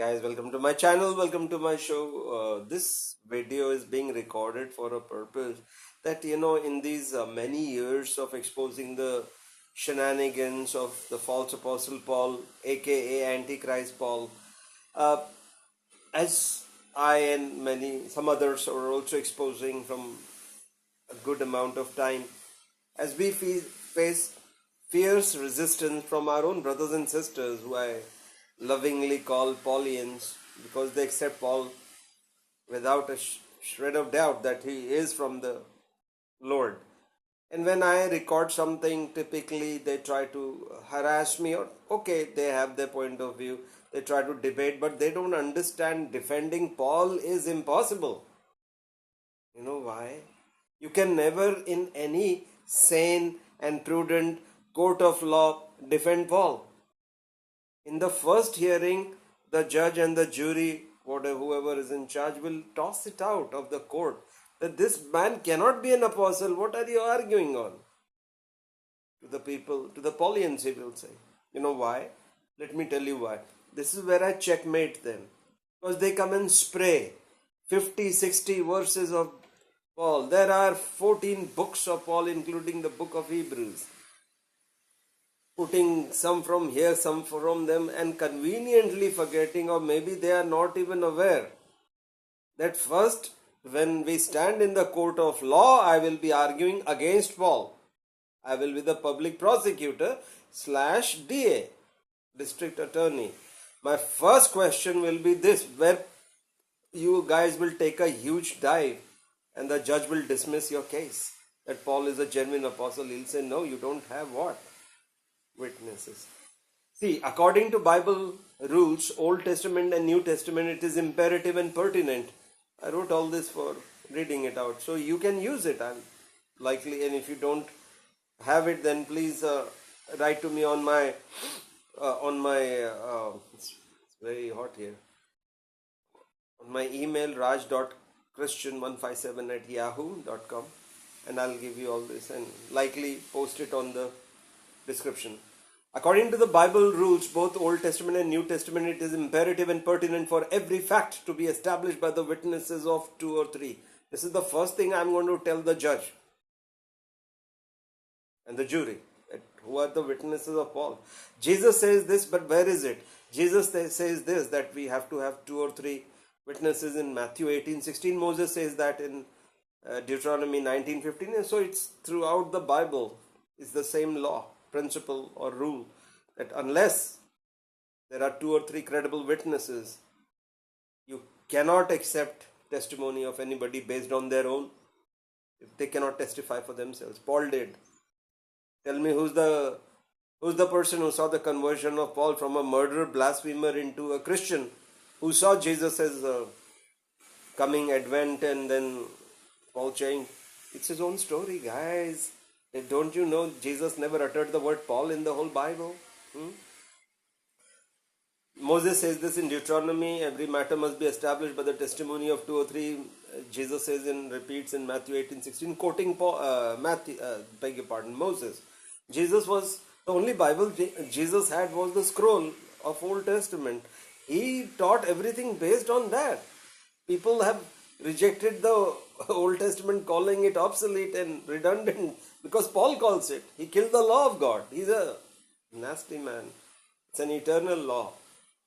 Guys, welcome to my channel, welcome to my show. This video is being recorded for a purpose that, in these many years of exposing the shenanigans of the false apostle Paul, aka Antichrist Paul, uh, as I and some others are also exposing from a good amount of time, as we face fierce resistance from our own brothers and sisters who I lovingly call Paulians, because they accept Paul without a shred of doubt that he is from the Lord. And when I record something, typically they try to harass me, or okay, they have their point of view, they try to debate, but they don't understand defending Paul is impossible. You know why? You can never in any sane and prudent court of law defend Paul. In the first hearing, the judge and the jury, whoever is in charge, will toss it out of the court that this man cannot be an apostle. What are you arguing on? To the people, to the Paulians, he will say. You know why? Let me tell you why. This is where I checkmate them. Because they come and spray 50, 60 verses of Paul. There are 14 books of Paul, including the book of Hebrews. Putting some from here, some from them, and conveniently forgetting, or maybe they are not even aware, that first, when we stand in the court of law, I will be arguing against Paul. I will be the public prosecutor / DA, district attorney. My first question will be this, where you guys will take a huge dive and the judge will dismiss your case that Paul is a genuine apostle. He'll say, no, you don't have what? Witnesses. See, according to Bible rules, Old Testament and New Testament, it is imperative and pertinent. I wrote all this for reading it out, so you can use it. I'm likely, and if you don't have it, then please write to me on my it's very hot here, on my email raj.christian157@yahoo.com, and I'll give you all this and likely post it on the description. According to the Bible rules, both Old Testament and New Testament, it is imperative and pertinent for every fact to be established by the witnesses of 2 or 3. This is the first thing I'm going to tell the judge and the jury, that who are the witnesses of Paul. Jesus says this, but where is it? Jesus says this, that we have to have 2 or 3 witnesses in Matthew 18:16. Moses says that in Deuteronomy 19:15. And so it's throughout the Bible. It's the same law, principle or rule, that unless there are 2 or 3 credible witnesses, you cannot accept testimony of anybody based on their own, if they cannot testify for themselves. Paul did. Tell me who's the person who saw the conversion of Paul from a murderer, blasphemer into a Christian, who saw Jesus as coming advent, and then Paul changed. It's his own story, guys. Don't you know Jesus never uttered the word Paul in the whole Bible? Moses says this in Deuteronomy, every matter must be established by the testimony of 2 or 3. Jesus says and repeats in Matthew 18:16, quoting Moses. Jesus was the only Bible Jesus had was the scroll of Old Testament. He taught everything based on that. People have rejected the Old Testament, calling it obsolete and redundant, because Paul calls it. He killed the law of God. He's a nasty man. It's an eternal law.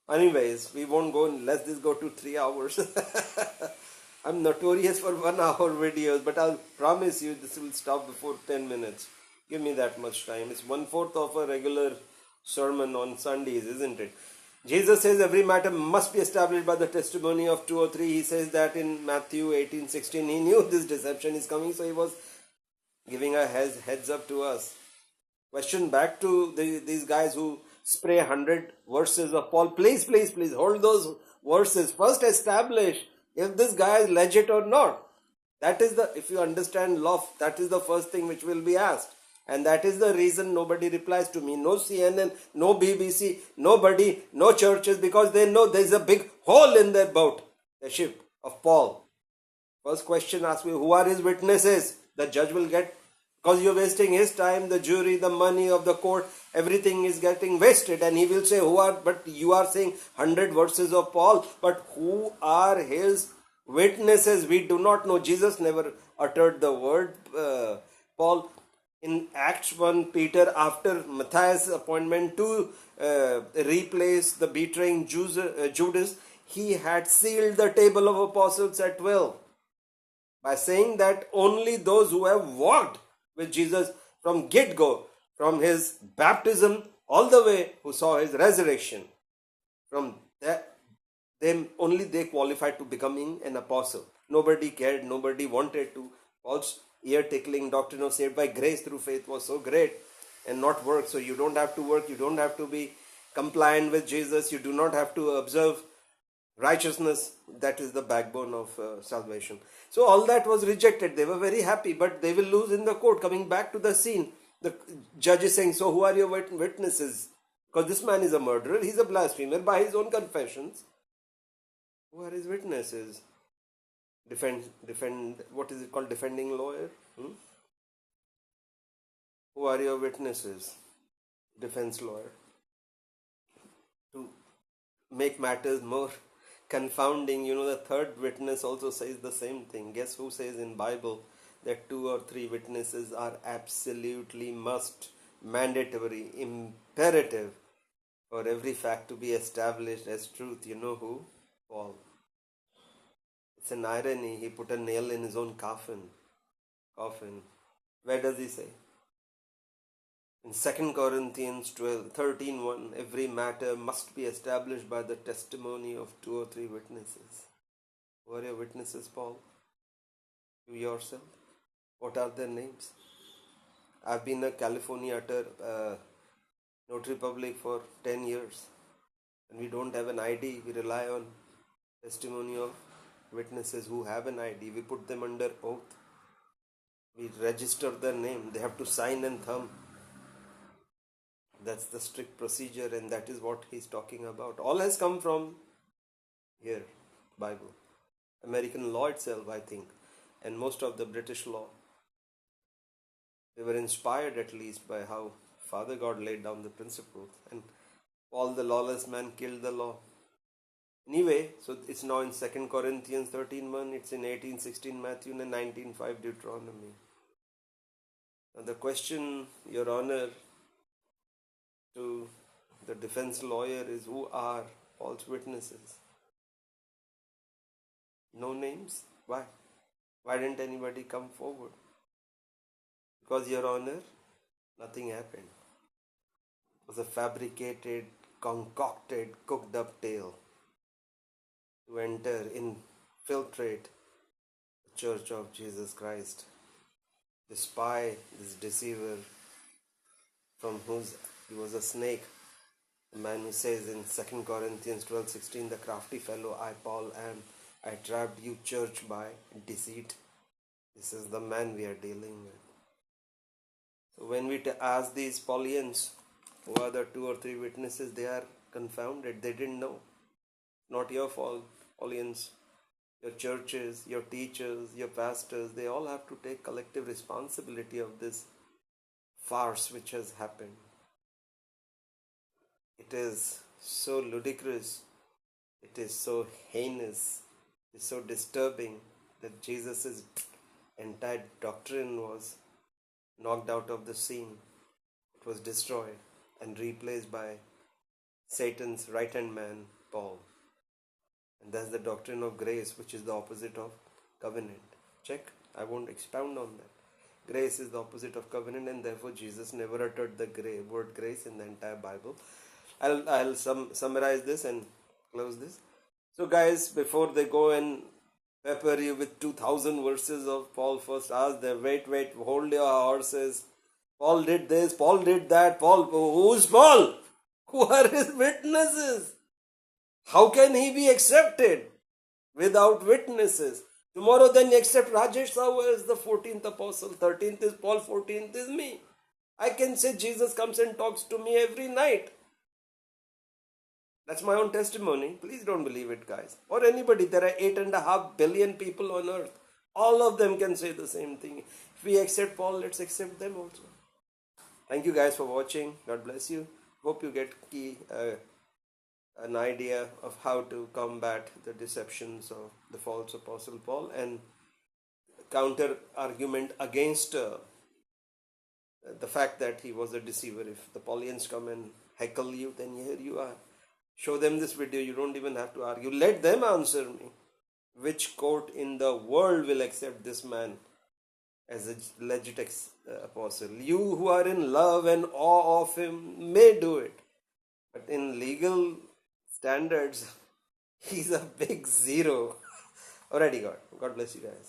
Anyways, we won't go, let this go to 3 hours. I'm notorious for 1 hour videos, but I'll promise you this will stop before 10 minutes. Give me that much time. It's 1/4 of a regular sermon on Sundays, isn't it? Jesus says every matter must be established by the testimony of 2 or 3. He says that in Matthew 18:16. He knew this deception is coming, so he was giving a heads up to us. Question back to these guys who spray 100 verses of Paul. Please hold those verses. First establish if this guy is legit or not. That is if you understand law, that is the first thing which will be asked. And that is the reason nobody replies to me. No CNN, no BBC, nobody, no churches, because they know there is a big hole in their boat, the ship of Paul. First question asks me, who are his witnesses? The judge will get Because you're wasting his time, the jury, the money of the court, everything is getting wasted. And he will say, but you are saying 100 verses of Paul, but who are his witnesses? We do not know. Jesus never uttered the word Paul. In Acts 1, Peter, after Matthias' appointment to replace the betraying Judas, he had sealed the table of apostles at 12 by saying that only those who have walked with Jesus from get-go, from his baptism all the way, who saw his resurrection, from that, them only they qualified to becoming an apostle. Nobody cared, nobody wanted to. Paul's ear-tickling doctrine of saved by grace through faith was so great, and not work. So you don't have to work, you don't have to be compliant with Jesus, you do not have to observe righteousness. That is the backbone of salvation. So all that was rejected. They were very happy, but they will lose in the court. Coming back to the scene, the judge is saying, so who are your witnesses? Because this man is a murderer, he's a blasphemer by his own confessions. Who are his witnesses? Defend, what is it called? Defending lawyer? Who are your witnesses? Defense lawyer. To make matters more confounding, the third witness also says the same thing. Guess who says in Bible that 2 or 3 witnesses are absolutely must, mandatory, imperative for every fact to be established as truth? You know who? Paul. It's an irony. He put a nail in his own coffin. Where does he say? In 2 Corinthians 13:1, every matter must be established by the testimony of 2 or 3 witnesses. Who are your witnesses, Paul? You yourself? What are their names? I've been a California notary public for 10 years. And we don't have an ID. We rely on testimony of witnesses who have an ID. We put them under oath. We register their name. They have to sign and thumb. That's the strict procedure, and that is what he's talking about. All has come from here, Bible. American law itself, I think, and most of the British law. They were inspired at least by how Father God laid down the principles, and Paul the lawless man killed the law. Anyway, so it's now in 2 Corinthians 13:1, it's in 18:16 Matthew, and 19:5 Deuteronomy. Now the question, Your Honor, to the defense lawyer is, who are Paul's witnesses? No names? Why? Why didn't anybody come forward? Because, Your Honor, nothing happened. It was a fabricated, concocted, cooked up tale to infiltrate the Church of Jesus Christ. The spy, this deceiver, from whose he was a snake, the man who says in 2 Corinthians 12:16, the crafty fellow I, Paul, am. I trapped you, church, by deceit. This is the man we are dealing with. So when we ask these Paulians, who are the 2 or 3 witnesses, they are confounded. They didn't know. Not your fault, Paulians. Your churches, your teachers, your pastors, they all have to take collective responsibility of this farce which has happened. It is so ludicrous, it is so heinous, it is so disturbing that Jesus' entire doctrine was knocked out of the scene. It was destroyed and replaced by Satan's right-hand man, Paul. And that's the doctrine of grace, which is the opposite of covenant. Check. I won't expound on that. Grace is the opposite of covenant, and therefore Jesus never uttered the word grace in the entire Bible. I'll summarize this and close this. So guys, before they go and pepper you with 2,000 verses of Paul, first ask them, wait, hold your horses. Paul did this, Paul did that. Paul, who's Paul? Who are his witnesses? How can he be accepted without witnesses? Tomorrow then you accept Rajesh Sahu as the 14th apostle. 13th is Paul, 14th is me. I can say Jesus comes and talks to me every night. That's my own testimony. Please don't believe it, guys. Or anybody. There are 8.5 billion people on earth. All of them can say the same thing. If we accept Paul, let's accept them also. Thank you guys for watching. God bless you. Hope you get an idea of how to combat the deceptions of the false apostle Paul and counter argument against the fact that he was a deceiver. If the Paulians come and heckle you, then here you are. Show them this video. You don't even have to argue. Let them answer me. Which court in the world will accept this man as a legit apostle? You who are in love and awe of him may do it. But in legal standards, he's a big zero. Alrighty, God. God bless you guys.